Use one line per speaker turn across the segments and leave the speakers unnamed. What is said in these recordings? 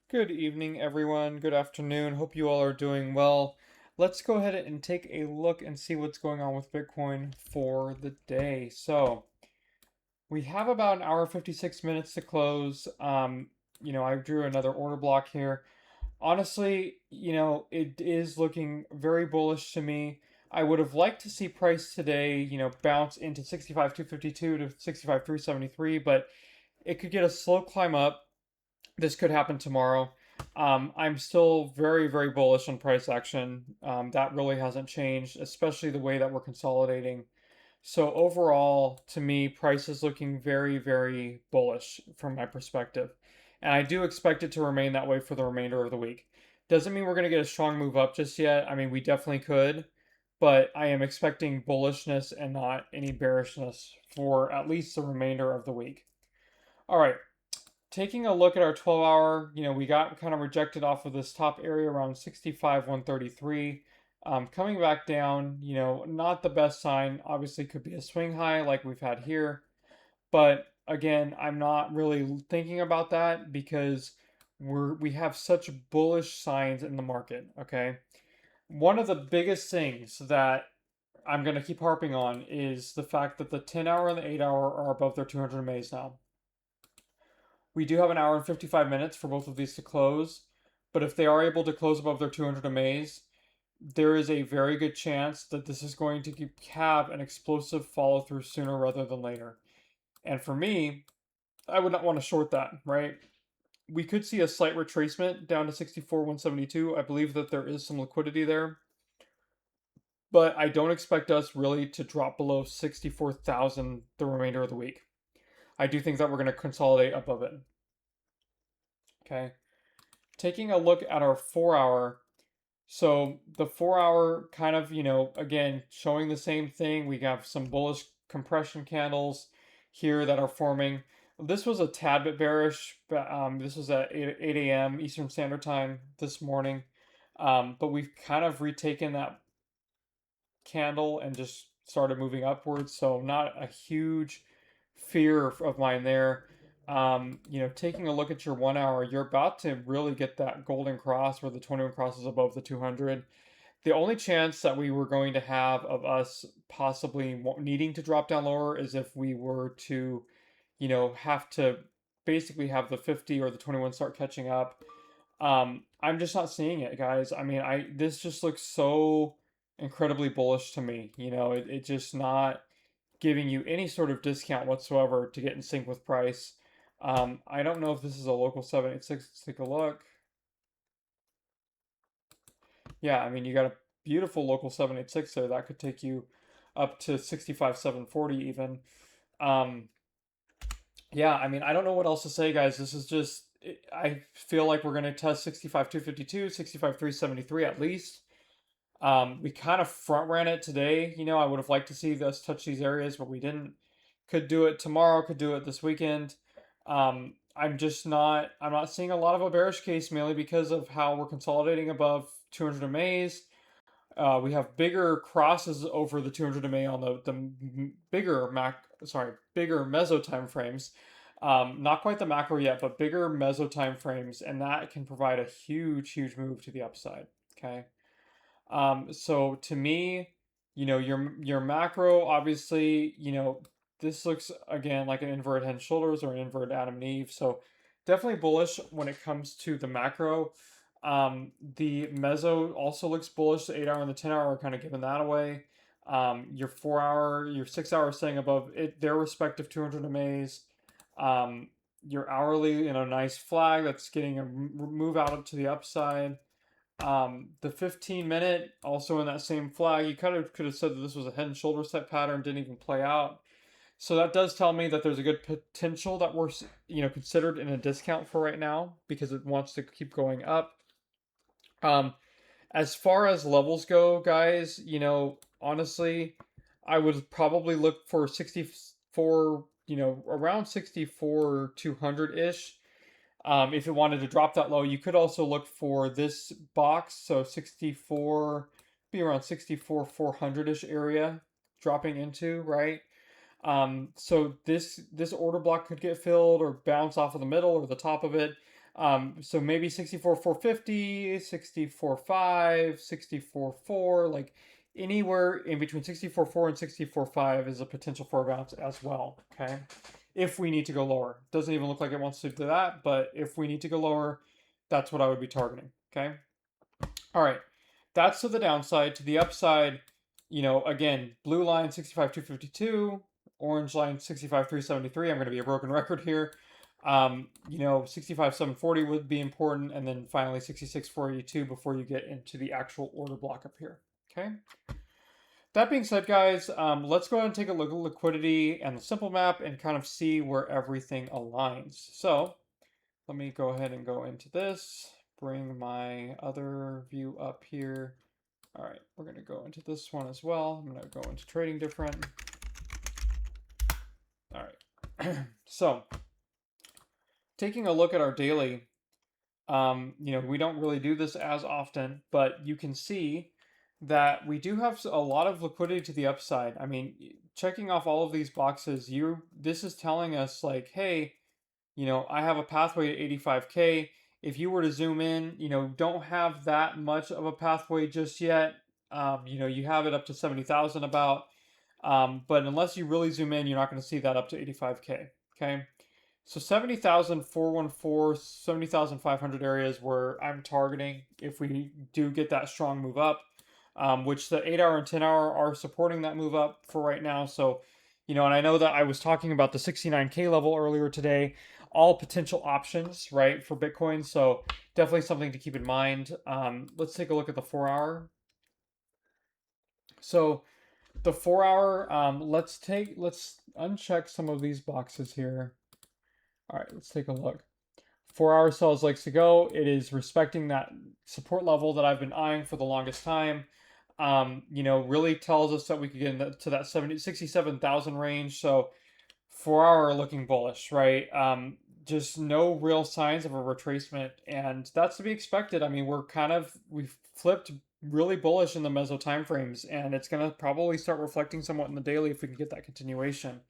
Good evening, everyone. Good afternoon. Hope you all are doing well. Let's go ahead and take a look and see what's going on with Bitcoin for the day. So, we have about an hour 56 minutes to close. I drew another order block here. Honestly, it is looking very bullish to me. I would have liked to see price today, bounce into 65,252 to 65,373, but it could get a slow climb up. This could happen tomorrow. I'm still very, very bullish on price action. That really hasn't changed, especially the way that we're consolidating. So overall, to me, price is looking very, very bullish from my perspective. And I do expect it to remain that way for the remainder of the week. Doesn't mean we're going to get a strong move up just yet. I mean, we definitely could, but I am expecting bullishness and not any bearishness for at least the remainder of the week. All right, taking a look at our 12 hour, we got kind of rejected off of this top area around 65, 133. Coming back down, not the best sign. Obviously, could be a swing high like we've had here. But again, I'm not really thinking about that because we have such bullish signs in the market. Okay. One of the biggest things that I'm going to keep harping on is the fact that the 10 hour and the 8 hour are above their 200 MAs now. We do have an hour and 55 minutes for both of these to close, but if they are able to close above their 200 MAs, there is a very good chance that this is going to have an explosive follow through sooner rather than later. And for me, I would not want to short that, right? We could see a slight retracement down to 64, 172. I believe that there is some liquidity there, but I don't expect us really to drop below 64,000 the remainder of the week. I do think that we're going to consolidate above it. Okay. Taking a look at our 4 hour, so the 4 hour kind of, again, showing the same thing. We have some bullish compression candles here that are forming. This was a tad bit bearish, but this was at 8 a.m. Eastern Standard Time this morning. But we've kind of retaken that candle and just started moving upwards. So not a huge fear of mine there. Taking a look at your 1 hour, you're about to really get that golden cross where the 21 crosses above the 200. The only chance that we were going to have of us possibly needing to drop down lower is if we were to, have to basically have the 50 or the 21 start catching up. I'm just not seeing it, guys. I mean, this just looks so incredibly bullish to me. It just not giving you any sort of discount whatsoever to get in sync with price. I don't know if this is a local 786. Let's take a look. Yeah, I mean, you got a beautiful local 786 there. That could take you up to 65, 740 even. Um, yeah, I mean, I don't know what else to say, guys. This is just, I feel like we're going to test 65, 252, 65, 373 at least. We kind of front ran it today. I would have liked to see us touch these areas, but we didn't. Could do it tomorrow, could do it this weekend. I'm not seeing a lot of a bearish case mainly because of how we're consolidating above 200 MAs. We have bigger crosses over the 200 MA on the bigger meso time frames. Not quite the macro yet, but bigger meso time frames, and that can provide a huge, huge move to the upside. Okay. So to me, your macro, obviously, this looks again like an inverted head and shoulders or an inverted Adam and Eve. So definitely bullish when it comes to the macro. The meso also looks bullish. The 8 hour and the 10 hour are kind of giving that away. Your 4 hour, your 6 hour staying above it, their respective 200 MAs. Your hourly, nice flag that's getting a move out to the upside. The 15-minute also in that same flag, you kind of could have said that this was a head and shoulders type pattern, didn't even play out. So that does tell me that there's a good potential that we're, considered in a discount for right now because it wants to keep going up. Um, as far as levels go, guys, honestly, I would probably look for 64, around 64 200 ish. If it wanted to drop that low, you could also look for this box, so 64, be around 64 400-ish area dropping into, right? So this order block could get filled or bounce off of the middle or the top of it. So maybe 64,450, 64,5, 64,4, like anywhere in between 64,4 and 64,5 is a potential for a bounce as well. Okay. If we need to go lower, doesn't even look like it wants to do that, but if we need to go lower, that's what I would be targeting. Okay. All right. That's to the downside. To the upside, again, blue line 65,252, orange line 65,373. I'm going to be a broken record here. 65,740 would be important, and then finally 66,482 before you get into the actual order block up here. Okay. That being said, guys, let's go ahead and take a look at liquidity and the simple map and kind of see where everything aligns. So let me go ahead and go into this, bring my other view up here. All right, we're going to go into this one as well. I'm going to go into trading different. All right. So taking a look at our daily, we don't really do this as often, but you can see that we do have a lot of liquidity to the upside. I mean, checking off all of these boxes, this is telling us like, hey, I have a pathway to 85K. If you were to zoom in, don't have that much of a pathway just yet. You have it up to 70,000 about. But unless you really zoom in, you're not going to see that up to 85K. Okay. So 70,414, 70,500 areas where I'm targeting if we do get that strong move up, which the 8-hour and 10-hour are supporting that move up for right now. So, and I know that I was talking about the 69K level earlier today, all potential options, right, for Bitcoin. So definitely something to keep in mind. Let's take a look at the 4-hour. So the 4-hour, let's uncheck some of these boxes here. All right, let's take a look. 4-hour sells likes to go. It is respecting that support level that I've been eyeing for the longest time. Really tells us that we could get into that 67,000 range. So 4-hour looking bullish, right? Just no real signs of a retracement, and that's to be expected. I mean, we've flipped really bullish in the meso timeframes, and it's going to probably start reflecting somewhat in the daily if we can get that continuation.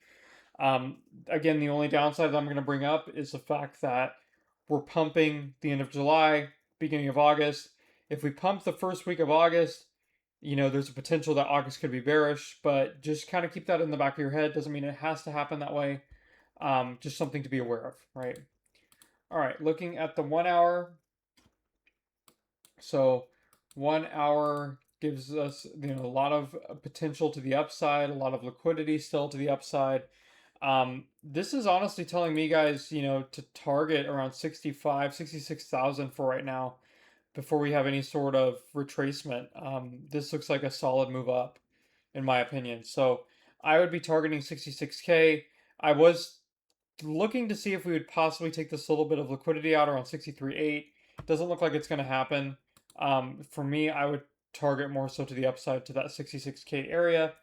Again, the only downside that I'm going to bring up is the fact that we're pumping the end of July, beginning of August. If we pump the first week of August, there's a potential that August could be bearish, but just kind of keep that in the back of your head. Doesn't mean it has to happen that way. Just something to be aware of, right? All right, looking at the 1-hour. So 1-hour gives us, a lot of potential to the upside, a lot of liquidity still to the upside. This is honestly telling me, guys, to target around 66,000 for right now before we have any sort of retracement. This looks like a solid move up, in my opinion. So I would be targeting 66K. I was looking to see if we would possibly take this little bit of liquidity out around 63.8. Doesn't look like it's going to happen. For me, I would target more so to the upside to that 66K area.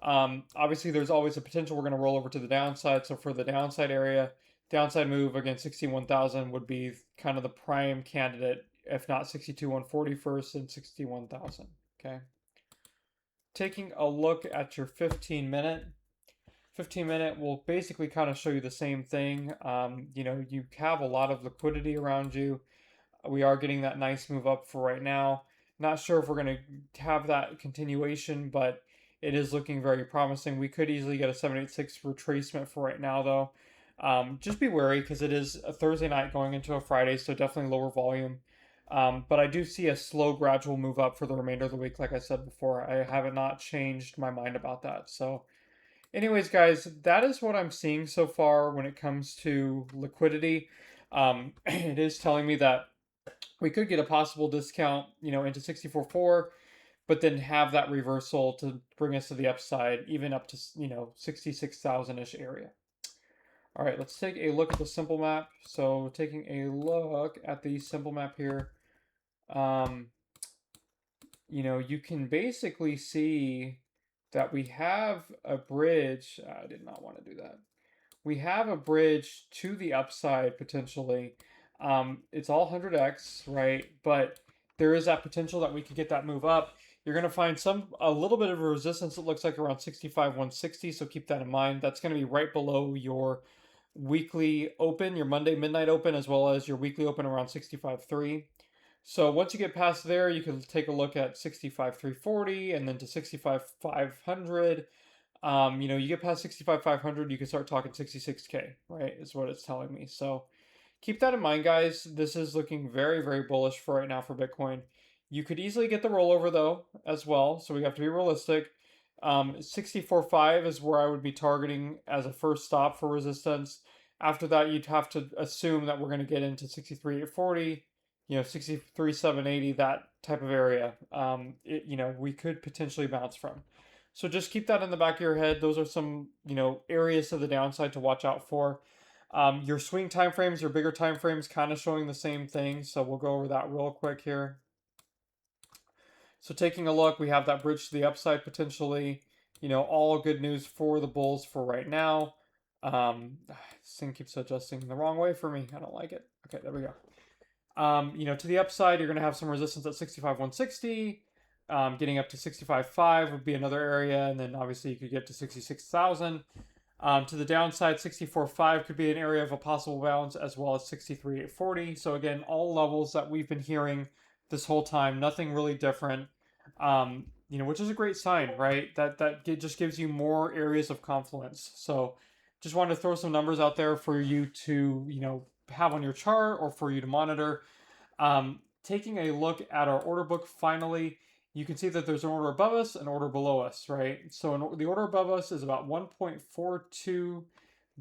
Obviously, there's always a potential we're going to roll over to the downside. So for the downside area, downside move against 61,000 would be kind of the prime candidate, if not 62,140 first and 61,000. Okay. Taking a look at your 15-minute. 15-minute will basically kind of show you the same thing. You have a lot of liquidity around you. We are getting that nice move up for right now. Not sure if we're going to have that continuation, but it is looking very promising. We could easily get a 786 retracement for right now, though. Just be wary because it is a Thursday night going into a Friday, so definitely lower volume. But I do see a slow, gradual move up for the remainder of the week, like I said before. I have not changed my mind about that. So, anyways, guys, that is what I'm seeing so far when it comes to liquidity. It is telling me that we could get a possible discount, into 64.4, but then have that reversal to bring us to the upside, even up to, 66,000-ish area. All right, let's take a look at the simple map. So taking a look at the simple map here, you can basically see that we have a bridge. I did not want to do that. We have a bridge to the upside potentially. It's all 100x, right? But there is that potential that we could get that move up. You're going to find a little bit of a resistance. It looks like around 65,160. So keep that in mind. That's going to be right below your weekly open, your Monday midnight open, as well as your weekly open around 65.3. So once you get past there, you can take a look at 65.340 and then to 65.500. You get past 65.500, you can start talking 66K, right? Is what it's telling me. So keep that in mind, guys. This is looking very, very bullish for right now for Bitcoin. You could easily get the rollover though, as well. So we have to be realistic. 64.5 is where I would be targeting as a first stop for resistance. After that, you'd have to assume that we're going to get into 63.840, 63.780, that type of area. We could potentially bounce from. So just keep that in the back of your head. Those are some, areas to the downside to watch out for. Your swing time frames, your bigger time frames, kind of showing the same thing. So we'll go over that real quick here. So taking a look, we have that bridge to the upside potentially. All good news for the bulls for right now. This thing keeps adjusting the wrong way for me. I don't like it. Okay, there we go. To the upside, you're going to have some resistance at 65,160. Getting up to 65.5 would be another area, and then obviously you could get to 66,000. To the downside, 64.5 could be an area of a possible bounce, as well as 63.840. So again, all levels that we've been hearing this whole time, nothing really different. Which is a great sign, right? That just gives you more areas of confluence. So just wanted to throw some numbers out there for you to, have on your chart or for you to monitor. Taking a look at our order book finally, you can see that there's an order above us, an order below us, right? So the order above us is about 1.42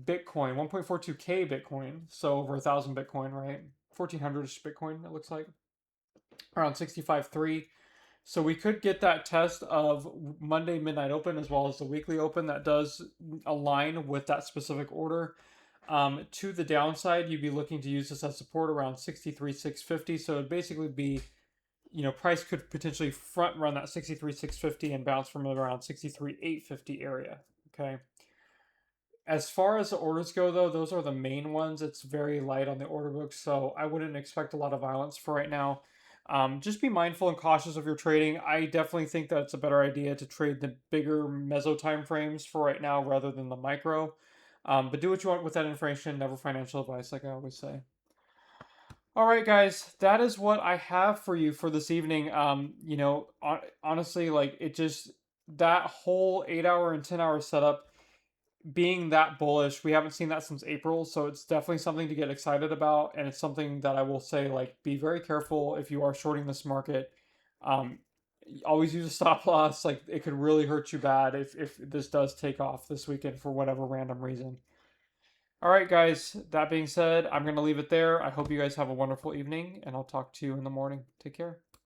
Bitcoin, 1.42K Bitcoin, so over 1,000 Bitcoin, right? 1,400-ish Bitcoin, it looks like. Around 65.3. So we could get that test of Monday midnight open as well as the weekly open that does align with that specific order. To the downside, you'd be looking to use this as support around 63,650. So it'd basically be, price could potentially front run that 63,650 and bounce from around 63,850 area. Okay. As far as the orders go, though, those are the main ones. It's very light on the order book, so I wouldn't expect a lot of violence for right now. Just be mindful and cautious of your trading. I definitely think that it's a better idea to trade the bigger meso time frames for right now rather than the micro. But do what you want with that information. Never financial advice, like I always say. All right, guys, that is what I have for you for this evening. Honestly, like that whole 8 hour and 10 hour setup being that bullish, we haven't seen that since April, so it's definitely something to get excited about, and it's something that I will say, like, be very careful if you are shorting this market. Um, Always use a stop loss. Like, it could really hurt you bad if this does take off this weekend for whatever random reason. All right, guys, that being said, I'm going to leave it there. I hope you guys have a wonderful evening, and I'll talk to you in the morning. Take care.